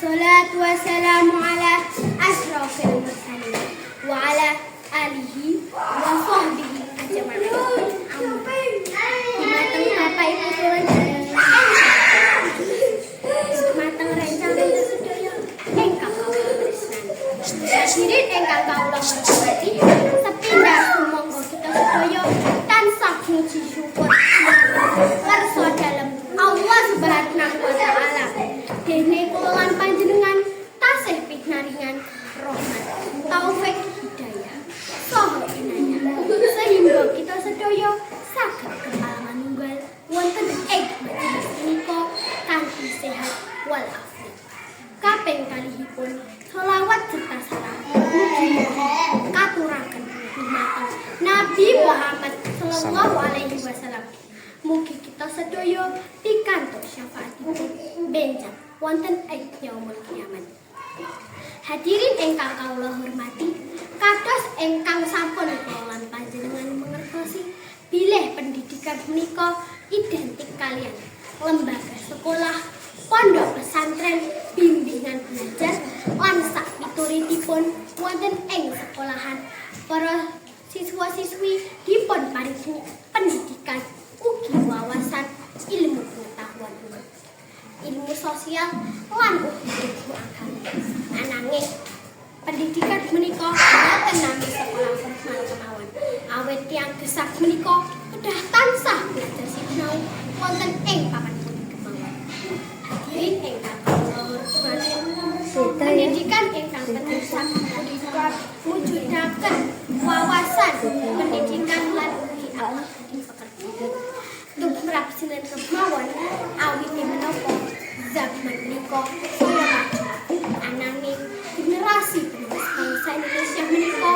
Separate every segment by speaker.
Speaker 1: Wassalatu wassalamu ala asyrafil mursalin wa ala alihi wa sahbihi ajma'in. Matang Bapak Ibu Saudara matang rencana sedaya ingkang kawula tresnani. Hadirin ingkang kawula hormati, sepindah sumangga kita sedaya tansah muji syukur ngarsa dalem Allah Subhanahu wa taala. Dene kula lan panjenengan tasih pinaringan rahmat, taufik hidayah, saha inayah sehingga kita sedaya saged kepala manunggal wonten ing majelis menika kanthi sehat walafiat. Kaping kalihipun selawat serta salam mugi-mugi katuraken dumateng Nabi Muhammad sallallahu alaihi wasallam. Mugi kita sedaya pikantuk syafaatipun benjang wonten ing yaumul kiamat. Hadirin ingkang kawula hormati, kados ingkang sampun kula lan panjenengan mangertosi, bilih pendidikan menika identik kalian lembaga sekolah, pondok pesantren, bimbingan belajar lan sak pituritipun wonten ing sekolahan. Para siswa-siswi dipun paringi pendidikan ugi wawasan ilmu pengetahuan umum, ilmu sosial lan ugi ilmu agama. Ananging pendidikan menika boten namung sekolah formal kemawon. Awit tiyang gesag menika kedah tansah belajar sinau wonten ing papan pundi kemawon. Hadirin ingkang kawula hormati, pendidikan ingkang gesag punika mujudaken wawasan pendidikan lan ugi akhlak pekerjaan. Tumrap sinen kemawon awiti menapa zaman menika saya maju. Ananging generasi penerus bangsa Indonesia menika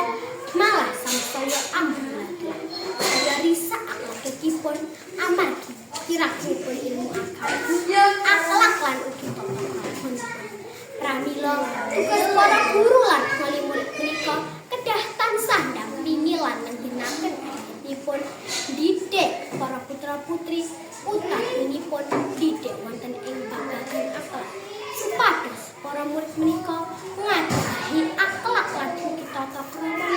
Speaker 1: malah samsaya amburadul. Saya risak akhlakipun amargi kira-kiripun ilmu agama, akhlak lan ugi tata krama. Pramila tugas para guru lan wali murid menika kedah tansah dampingi lan ngginakaken anggitipun didik para putra-putri utaminipun didik wonten ing babagan akhlak supados para murid menika ngadahi akhlak lan ugi tata krama